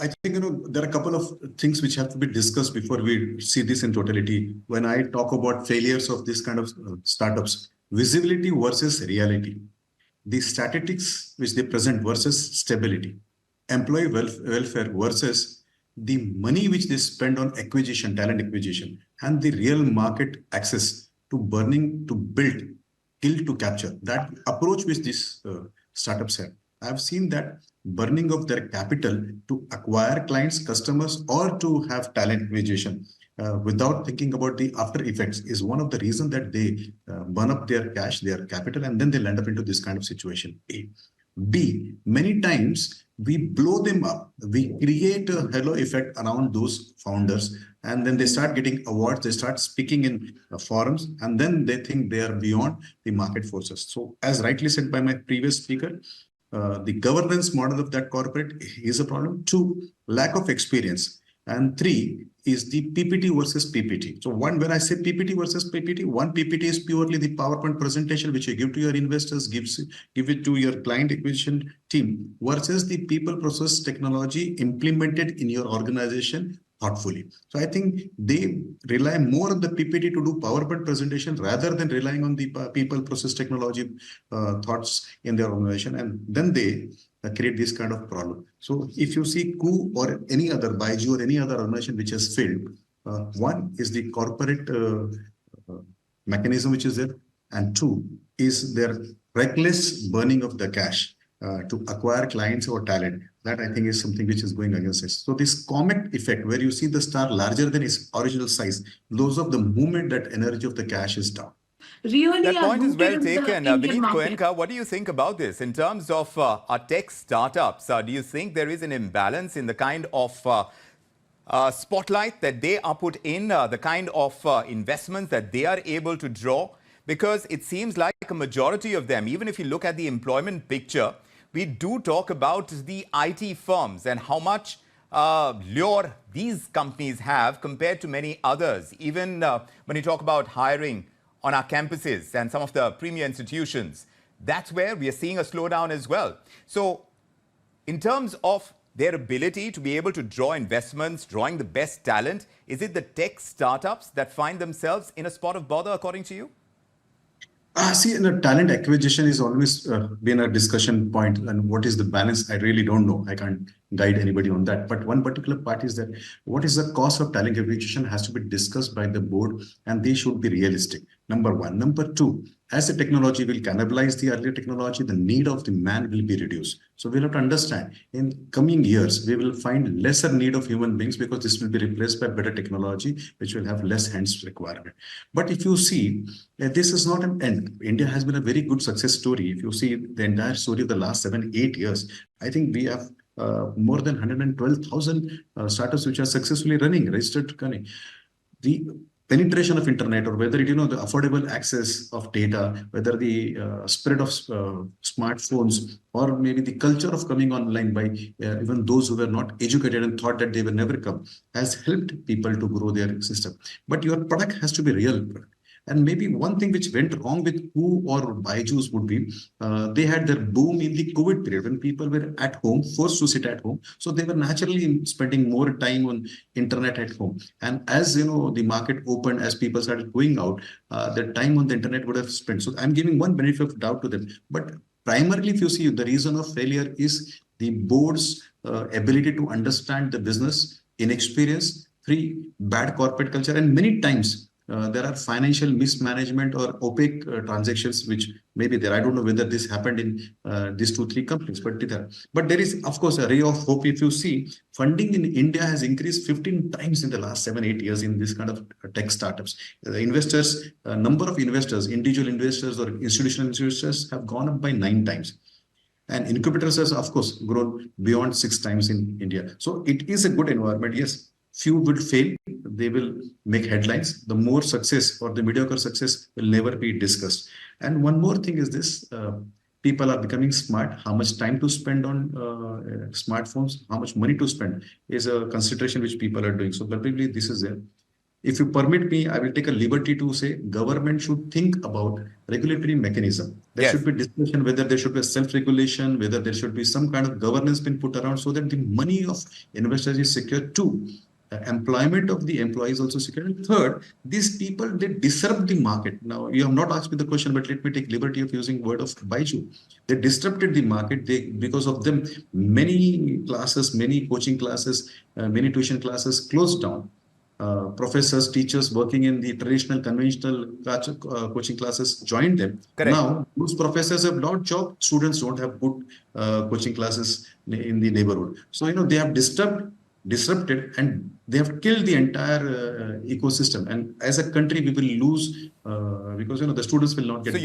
I think, there are a couple of things which have to be discussed before we see this in totality. When I talk about failures of this kind of startups, visibility versus reality, the statistics which they present versus stability, employee welfare versus the money which they spend on acquisition, talent acquisition, and the real market access to burning, to build, kill to capture. That approach which these startups have. I've seen that burning of their capital to acquire clients, customers, or to have talent acquisition without thinking about the after effects is one of the reasons that they burn up their cash, their capital, and then they land up into this kind of situation. A. B, many times we blow them up. We create a halo effect around those founders, and then they start getting awards. They start speaking in forums, and then they think they are beyond the market forces. So, as rightly said by my previous speaker, the governance model of that corporate is a problem. Two, lack of experience. And three is the PPT versus PPT. So when I say PPT versus PPT, one PPT is purely the PowerPoint presentation which you give to your investors, give it to your client acquisition team, versus the people process technology implemented in your organization thoughtfully. So I think they rely more on the PPT to do PowerPoint presentation rather than relying on the people process technology thoughts in their organization, and then they create this kind of problem. So if you see KOO or any other Baiju or any other organization which has failed, one is the corporate mechanism which is there, and two is their reckless burning of the cash to acquire clients or talent. That I think is something which is going against us. So this comet effect, where you see the star larger than its original size, those of the moment that energy of the cash is down. Really, that point is well taken. Vinit market. Goenka, what do you think about this in terms of our tech startups? Do you think there is an imbalance in the kind of spotlight that they are put in, the kind of investments that they are able to draw? Because it seems like a majority of them, even if you look at the employment picture, we do talk about the IT firms and how much lure these companies have compared to many others. Even when you talk about hiring on our campuses and some of the premier institutions, that's where we are seeing a slowdown as well. So in terms of their ability to be able to draw investments, drawing the best talent, is it the tech startups that find themselves in a spot of bother, according to you? See, talent acquisition is always been a discussion point, and what is the balance? I really don't know. I can't guide anybody on that. But one particular part is that what is the cost of talent acquisition has to be discussed by the board, and they should be realistic. Number one. Number two, as the technology will cannibalize the earlier technology, the need of the man will be reduced. So we'll have to understand in coming years, we will find lesser need of human beings because this will be replaced by better technology, which will have less hands requirement. But if you see, this is not an end. India has been a very good success story. If you see the entire story of the last 7-8 years, I think we have more than 112,000 startups which are successfully registered running. The penetration of internet, or whether the affordable access of data, whether the spread of smartphones, or maybe the culture of coming online by even those who were not educated and thought that they will never come, has helped people to grow their system. But your product has to be real product. And maybe one thing which went wrong with KOO or Byju's would be they had their boom in the COVID period when people were at home, forced to sit at home. So they were naturally spending more time on internet at home. And as the market opened, as people started going out, their time on the internet would have spent. So I'm giving one benefit of doubt to them. But primarily, if you see, the reason of failure is the board's ability to understand the business, inexperience, three, bad corporate culture, and many times there are financial mismanagement or opaque transactions, which may be there. I don't know whether this happened in these 2-3 companies, but there is, of course, a ray of hope. If you see, funding in India has increased 15 times in the last 7-8 years in this kind of tech startups. The investors, number of investors, individual investors or institutional investors have gone up by 9 times. And incubators has, of course, grown beyond 6 times in India. So it is a good environment. Yes, few will fail. They will make headlines. The more success or the mediocre success will never be discussed. And one more thing is this, people are becoming smart. How much time to spend on smartphones, how much money to spend is a consideration which people are doing. So probably this is there. if you permit me, I will take a liberty to say government should think about regulatory mechanism. There Yes. should be discussion whether there should be a self-regulation, whether there should be some kind of governance been put around so that the money of investors is secure too. Employment of the employees also secure. And third, these people, they disrupt the market. Now, you have not asked me the question, but let me take liberty of using word of Baiju. They disrupted the market. Because of them, many classes, many coaching classes, many tuition classes closed down. Professors, teachers working in the traditional, conventional coaching classes joined them. Correct. Now, those professors have not job. Students don't have good coaching classes in the neighborhood. So, they have disrupted, and they have killed the entire ecosystem. And as a country, we will lose because, the students will not get. So